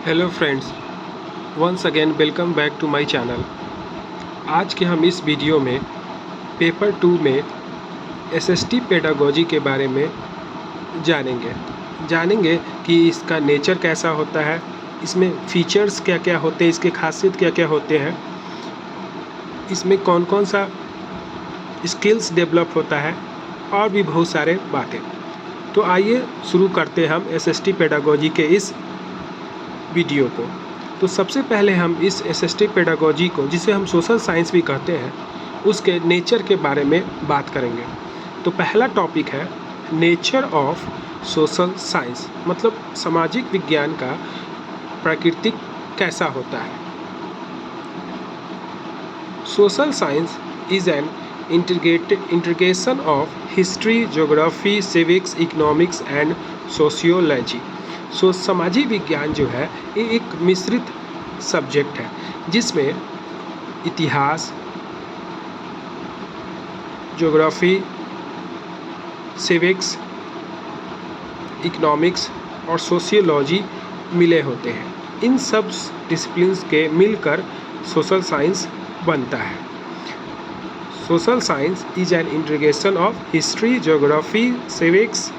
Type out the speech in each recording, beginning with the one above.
Hello friends, once again welcome back to my channel. आज के हम इस वीडियो में पेपर 2 में एसएसटी पेडागोजी के बारे में जानेंगे कि इसका नेचर कैसा होता है, इसमें फीचर्स क्या क्या होते हैं, इसके खासियत क्या क्या होते हैं, इसमें कौन कौन सा स्किल्स डेवलप होता है और भी बहुत सारे बातें। तो आइए शुरू करते हैं हम एसएसटी पेडागोजी के इस वीडियो को। तो सबसे पहले हम इस एसएसटी पेडागोजी को, जिसे हम सोशल साइंस भी कहते हैं, उसके नेचर के बारे में बात करेंगे। तो पहला टॉपिक है नेचर ऑफ सोशल साइंस, मतलब सामाजिक विज्ञान का प्राकृतिक कैसा होता है। Social science is an integration of history, geography, civics, economics and sociology. सामाजिक विज्ञान जो है ये एक मिश्रित सब्जेक्ट है जिसमें इतिहास, ज्योग्राफी, सिविक्स, इकोनॉमिक्स और सोशियोलॉजी मिले होते हैं। इन सब डिसिप्लिन्स के मिलकर सोशल साइंस बनता है। Social science is an integration of history, geography, civics,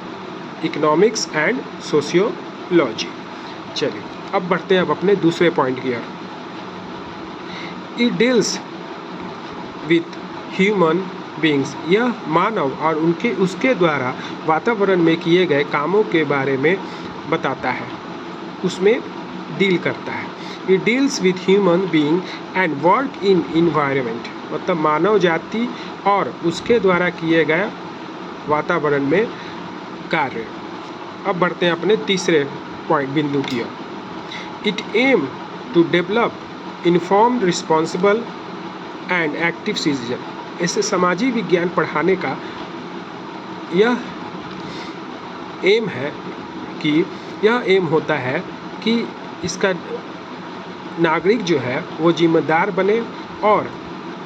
economics and sociology. चलिए अब बढ़ते हैं अब अपने दूसरे पॉइंट की ओर। It deals with human beings, यह मानव और उसके द्वारा वातावरण में किए गए कामों के बारे में बताता है, उसमें डील करता है। It deals with human being and work in environment, मतलब मानव जाति और उसके द्वारा किए गए वातावरण में कार्य। अब बढ़ते हैं अपने तीसरे पॉइंट बिंदु की ओर। It aim to develop informed, responsible and active citizen. ऐसे सामाजिक विज्ञान पढ़ाने का यह एम होता है कि इसका नागरिक जो है वो जिम्मेदार बने और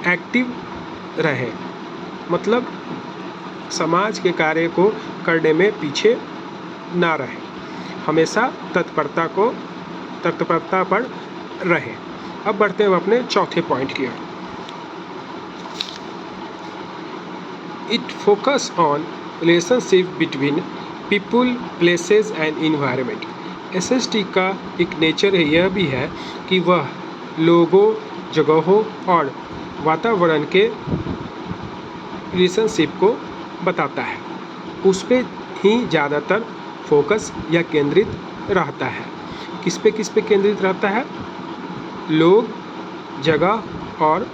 एक्टिव रहे, मतलब समाज के कार्य को करने में पीछे ना रहे, हमेशा तत्परता पर रहे। अब बढ़ते हैं अपने चौथे पॉइंट की ओर। It focus on relationship between people, places and environment. SST का एक नेचर यह भी है कि वह लोगों, जगहों और वातावरण के रिलेशनशिप को बताता है, उस पर ही ज़्यादातर फोकस या केंद्रित रहता है। किस पे केंद्रित रहता है? लोग, जगह और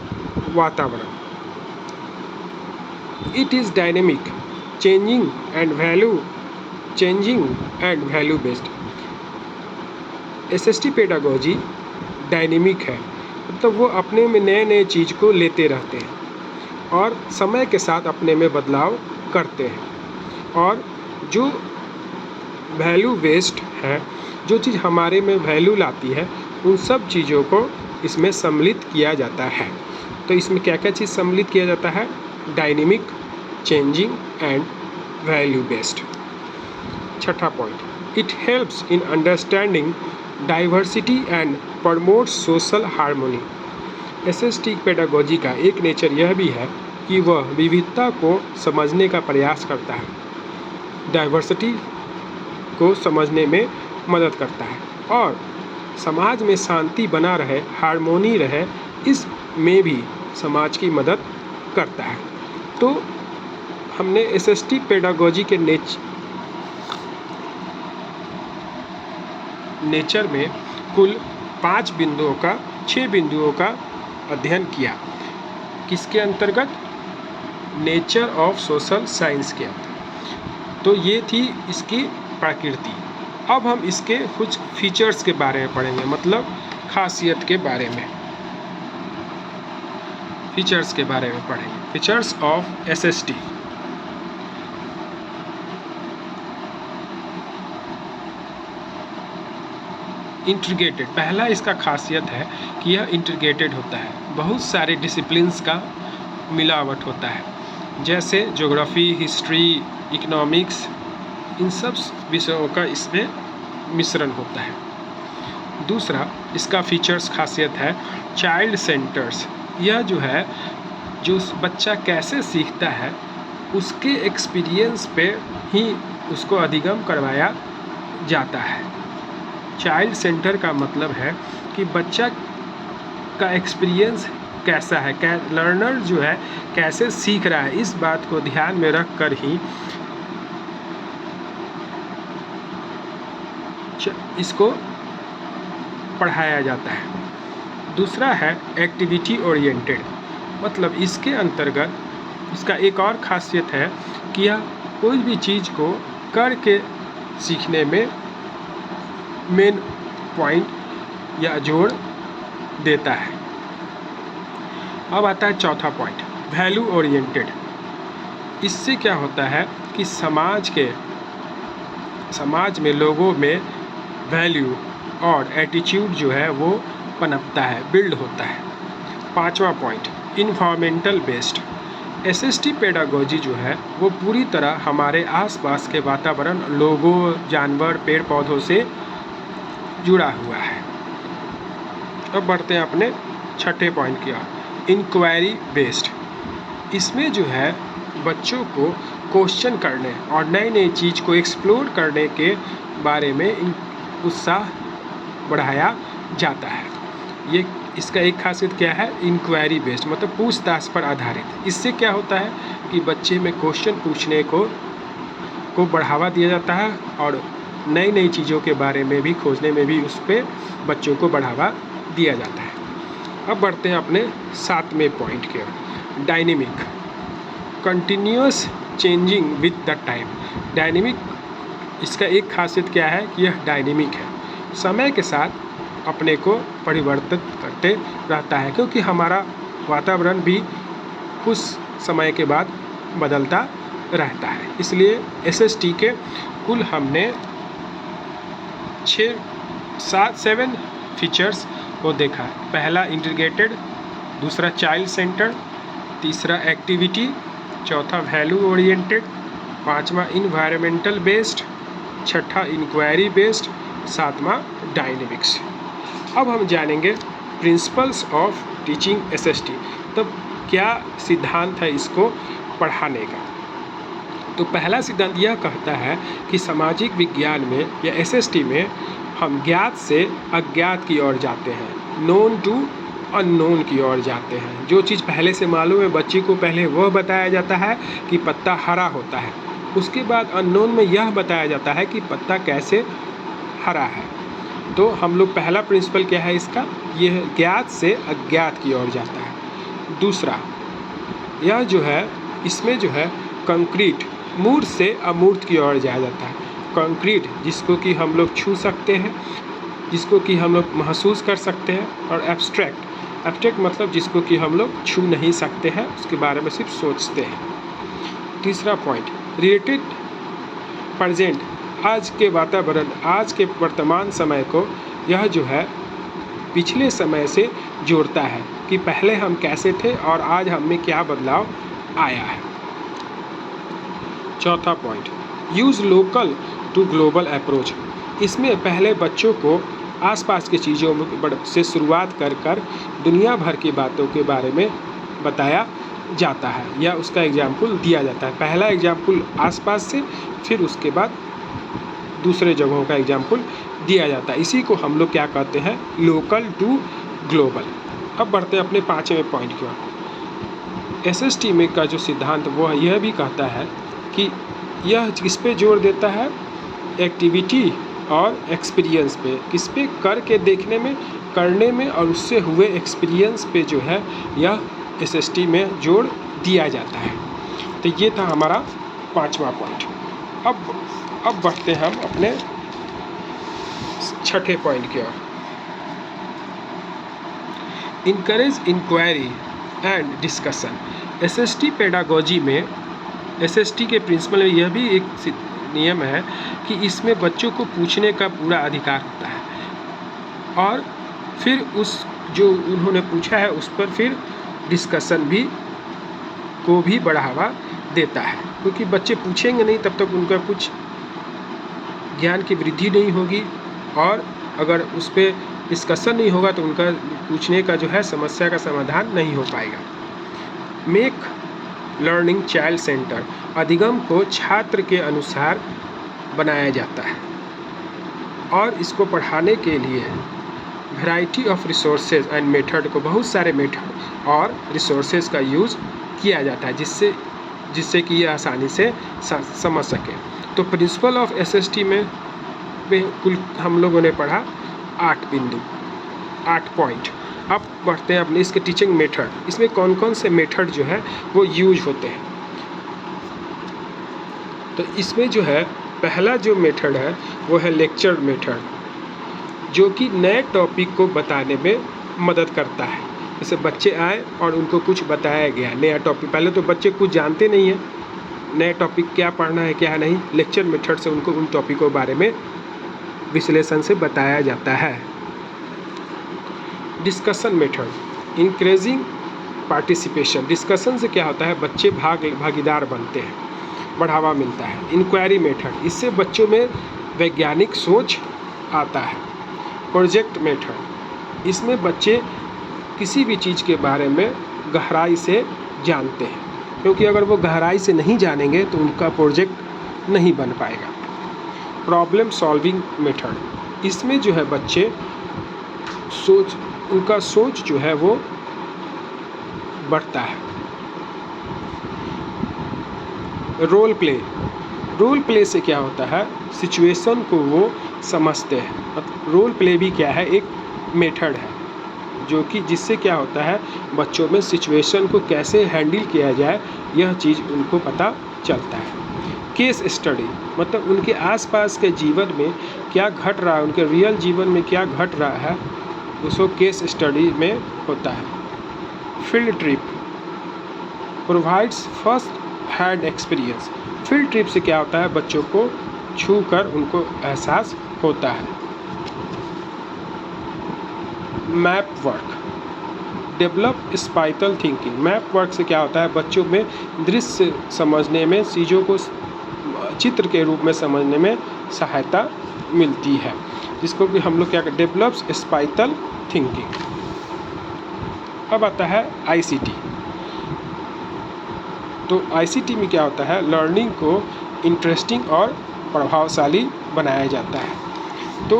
वातावरण। It is dynamic, changing and value based. SST pedagogy dynamic है, मतलब वो अपने में नए चीज़ को लेते रहते हैं और समय के साथ अपने में बदलाव करते हैं। और जो वैल्यू बेस्ड है, जो चीज़ हमारे में वैल्यू लाती है, उन सब चीज़ों को इसमें सम्मिलित किया जाता है। तो इसमें क्या क्या चीज़ सम्मिलित किया जाता है? Dynamic, changing and value based. छठा point, it helps in understanding diversity and promotes social harmony. SST pedagogy का एक नेचर यह भी है कि वह विविधता को समझने का प्रयास करता है, डाइवर्सिटी को समझने में मदद करता है और समाज में शांति बना रहे, हार्मोनी रहे, इस में भी समाज की मदद करता है। तो हमने एसएसटी पेडागोजी के नेचर में कुल 6 बिंदुओं का अध्ययन किया। किसके अंतर्गत? नेचर ऑफ सोशल साइंस के अंतर्गत। तो ये थी इसकी प्रकृति। अब हम इसके कुछ फीचर्स के बारे में पढ़ेंगे, मतलब खासियत के बारे में। Features of SST. इंटीग्रेटेड, पहला इसका खासियत है कि यह इंटीग्रेटेड होता है, बहुत सारे डिसिप्लिन्स का मिलावट होता है, जैसे ज्योग्राफी, हिस्ट्री, इकोनॉमिक्स, इन सब विषयों का इसमें मिश्रण होता है। दूसरा इसका फीचर्स खासियत है चाइल्ड सेंटर्स। यह जो है जो बच्चा कैसे सीखता है उसके एक्सपीरियंस पे ही उसको अधिगम करवाया जाता है। चाइल्ड सेंटर का मतलब है कि बच्चा का एक्सपीरियंस कैसा है, लर्नर जो है कैसे सीख रहा है, इस बात को ध्यान में रख कर ही इसको पढ़ाया जाता है। दूसरा है एक्टिविटी ओरिएंटेड, मतलब इसके अंतर्गत इसका एक और खासियत है कि यह कोई भी चीज़ को करके सीखने में मेन पॉइंट या जोड़ देता है। अब आता है चौथा पॉइंट, वैल्यू ओरिएंटेड। इससे क्या होता है कि समाज में लोगों में वैल्यू और एटीट्यूड जो है वो पनपता है, बिल्ड होता है। पांचवा point, environmental based. SST pedagogy जो है वो पूरी तरह हमारे आसपास के वातावरण, लोगों, जानवर, पेड़ पौधों से जुड़ा हुआ है। अब बढ़ते हैं अपने छठे पॉइंट की ओर, इंक्वायरी बेस्ड। इसमें जो है बच्चों को क्वेश्चन करने और नई नई चीज़ को एक्सप्लोर करने के बारे में उत्साह बढ़ाया जाता है। ये इसका एक खासियत क्या है, इंक्वायरी बेस्ड, मतलब पूछताछ पर आधारित। इससे क्या होता है कि बच्चे में क्वेश्चन पूछने को बढ़ावा दिया जाता है और नई नई चीज़ों के बारे में भी खोजने में भी उस पर बच्चों को बढ़ावा दिया जाता है। अब बढ़ते हैं अपने सातवें पॉइंट के, dynamic, continuous changing with the time. Dynamic, इसका एक खासियत क्या है कि यह डायनेमिक है, समय के साथ अपने को परिवर्तित करते रहता है, क्योंकि हमारा वातावरण भी कुछ समय के बाद बदलता रहता है। इसलिए एसएसटी के कुल हमने 7 फीचर्स को देखा है। पहला इंटीग्रेटेड, दूसरा चाइल्ड सेंटर, तीसरा एक्टिविटी, चौथा वैल्यू ओरिएंटेड, पांचवा इन्वायरमेंटल बेस्ड, छठा इंक्वायरी बेस्ड, सातवां डायनेमिक्स। अब हम जानेंगे प्रिंसिपल्स ऑफ टीचिंग एसएसटी, तब क्या सिद्धांत है इसको पढ़ाने का। तो पहला सिद्धांत यह कहता है कि सामाजिक विज्ञान में या एसएसटी में हम ज्ञात से अज्ञात की ओर जाते हैं, नोन टू अननोन की ओर जाते हैं। जो चीज़ पहले से मालूम है बच्चे को, पहले वह बताया जाता है कि पत्ता हरा होता है। उसके बाद अननोन में यह बताया जाता है कि पत्ता कैसे हरा है। तो हम लोग पहला प्रिंसिपल क्या है इसका, यह ज्ञात से अज्ञात की ओर जाता है। दूसरा यह जो है, इसमें जो है कंक्रीट, मूर्त से अमूर्त की ओर जाया जाता है। कंक्रीट जिसको कि हम लोग छू सकते हैं, जिसको कि हम लोग महसूस कर सकते हैं, और एब्स्ट्रैक्ट मतलब जिसको कि हम लोग छू नहीं सकते हैं, उसके बारे में सिर्फ सोचते हैं। तीसरा पॉइंट, रिलेटेड प्रेजेंट, आज के वातावरण, आज के वर्तमान समय को यह जो है पिछले समय से जोड़ता है कि पहले हम कैसे थे और आज हम में क्या बदलाव आया है। चौथा point, use local to global approach. इसमें पहले बच्चों को आसपास की चीज़ों से शुरुआत कर दुनिया भर की बातों के बारे में बताया जाता है या उसका एग्जाम्पल दिया जाता है। पहला एग्जाम्पल आसपास से, फिर उसके बाद दूसरे जगहों का एग्जाम्पल दिया जाता है। इसी को हम लोग क्या कहते हैं, लोकल टू ग्लोबल। अब बढ़ते हैं अपने पाँचवें पॉइंट की ओर। एसएसटी में का जो सिद्धांत वो यह भी कहता है कि यह किस पे जोर देता है, एक्टिविटी और एक्सपीरियंस पे, किस पे करके देखने में, करने में, और उससे हुए एक्सपीरियंस पे जो है यह एसएसटी में जोर दिया जाता है। तो ये था हमारा पाँचवा पॉइंट। अब बढ़ते हैं हम अपने छठे पॉइंट की ओर, encourage inquiry and discussion. SST pedagogy में, एसएसटी के प्रिंसिपल में यह भी एक नियम है कि इसमें बच्चों को पूछने का पूरा अधिकार होता है और फिर उस जो उन्होंने पूछा है उस पर फिर डिस्कशन को भी बढ़ावा देता है, क्योंकि बच्चे पूछेंगे नहीं तब तक उनका कुछ ज्ञान की वृद्धि नहीं होगी और अगर उस पर डिस्कशन नहीं होगा तो उनका पूछने का जो है समस्या का समाधान नहीं हो पाएगा। मेक लर्निंग चाइल्ड सेंटर, अधिगम को छात्र के अनुसार बनाया जाता है और इसको पढ़ाने के लिए variety of resources and method को, बहुत सारे मेथड और रिसोर्सेज का यूज़ किया जाता है जिससे कि ये आसानी से समझ सके। तो प्रिंसिपल ऑफ एसएसटी में कुल हम लोगों ने पढ़ा 8 पॉइंट। अब बढ़ते हैं अपने इसके टीचिंग मेथड। इसमें कौन कौन से मेथड जो है वो यूज होते हैं। तो इसमें जो है पहला जो मेथड है वो है लेक्चर मेथड, जो कि नए टॉपिक को बताने में मदद करता है। जैसे बच्चे आए और उनको कुछ बताया गया नया टॉपिक, पहले तो बच्चे कुछ जानते नहीं हैं नए टॉपिक क्या पढ़ना है क्या नहीं, लेक्चर मेथड से उनको उन टॉपिकों के बारे में विश्लेषण से बताया जाता है। Discussion method, increasing participation, discussion से क्या होता है बच्चे भागीदार बनते हैं, बढ़ावा मिलता है। इंक्वायरी मेथड, इससे बच्चों में वैज्ञानिक सोच आता है। प्रोजेक्ट मेथड, इसमें बच्चे किसी भी चीज़ के बारे में गहराई से जानते हैं, क्योंकि अगर वो गहराई से नहीं जानेंगे तो उनका प्रोजेक्ट नहीं बन पाएगा। प्रॉब्लम सॉल्विंग मेथड, इसमें जो है बच्चे उनका सोच जो है वो बढ़ता है। रोल प्ले से क्या होता है सिचुएशन को वो समझते हैं। रोल प्ले भी क्या है एक मेथड है जो कि जिससे क्या होता है बच्चों में सिचुएशन को कैसे हैंडल किया जाए यह चीज़ उनको पता चलता है। केस स्टडी, मतलब उनके आसपास के जीवन में क्या घट रहा है, उनके रियल जीवन में क्या घट रहा है, उसको केस स्टडी में होता है। Field trip provides first hand experience, field trip से क्या होता है बच्चों को छू कर उनको एहसास होता है। Map work develop spatial thinking, map work से क्या होता है बच्चों में दृश्य समझने में, चीज़ों को चित्र के रूप में समझने में सहायता मिलती है, जिसको कि हम लोग क्या कहते हैं डेवलप्स स्पाइटल थिंकिंग। अब आता है आईसीटी। तो आईसीटी में क्या होता है लर्निंग को इंटरेस्टिंग और प्रभावशाली बनाया जाता है। तो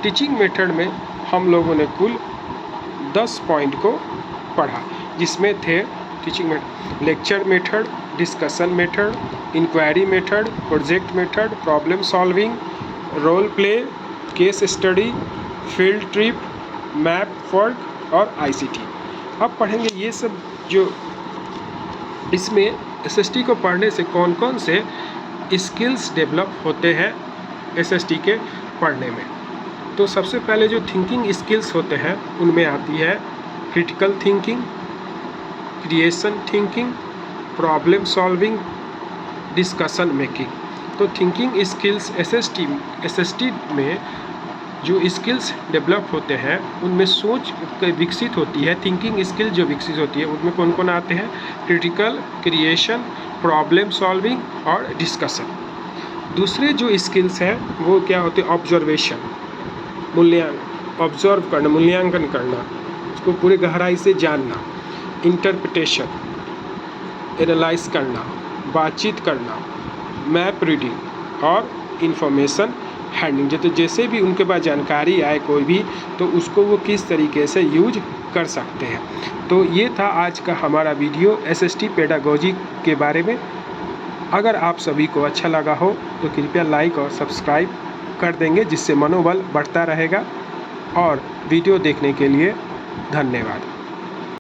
टीचिंग मेथड में हम लोगों ने कुल 10 पॉइंट को पढ़ा, जिसमें थे teaching method, lecture method, discussion method, inquiry method, project method, problem solving, role play, case study, field trip, map work और आईसीटी। अब पढ़ेंगे ये सब जो इसमें एसएसटी को पढ़ने से कौन कौन से स्किल्स डेवलप होते हैं एसएसटी के पढ़ने में। तो सबसे पहले जो थिंकिंग स्किल्स होते हैं उनमें आती है critical thinking, creation thinking, problem solving, discussion making. तो थिंकिंग स्किल्स एसएसटी में जो स्किल्स डेवलप होते हैं उनमें सोच विकसित होती है। थिंकिंग स्किल जो विकसित होती है उनमें कौन कौन आते हैं क्रिटिकल, क्रिएशन, प्रॉब्लम सॉल्विंग और डिस्कशन। दूसरे जो स्किल्स हैं वो क्या होते हैं ऑब्जर्वेशन, ऑब्जर्व करना, मूल्यांकन करना, उसको पूरे गहराई से जानना, इंटरप्रिटेशन, एनालाइज करना, बातचीत करना, मैप रीडिंग और इंफॉर्मेशन हैंडलिंग। तो जैसे भी उनके पास जानकारी आए कोई भी तो उसको वो किस तरीके से यूज कर सकते हैं। तो ये था आज का हमारा वीडियो एसएसटी पेडागोजी के बारे में। अगर आप सभी को अच्छा लगा हो तो कृपया लाइक और सब्सक्राइब कर देंगे, जिससे मनोबल बढ़ता रहेगा। और वीडियो देखने के लिए धन्यवाद।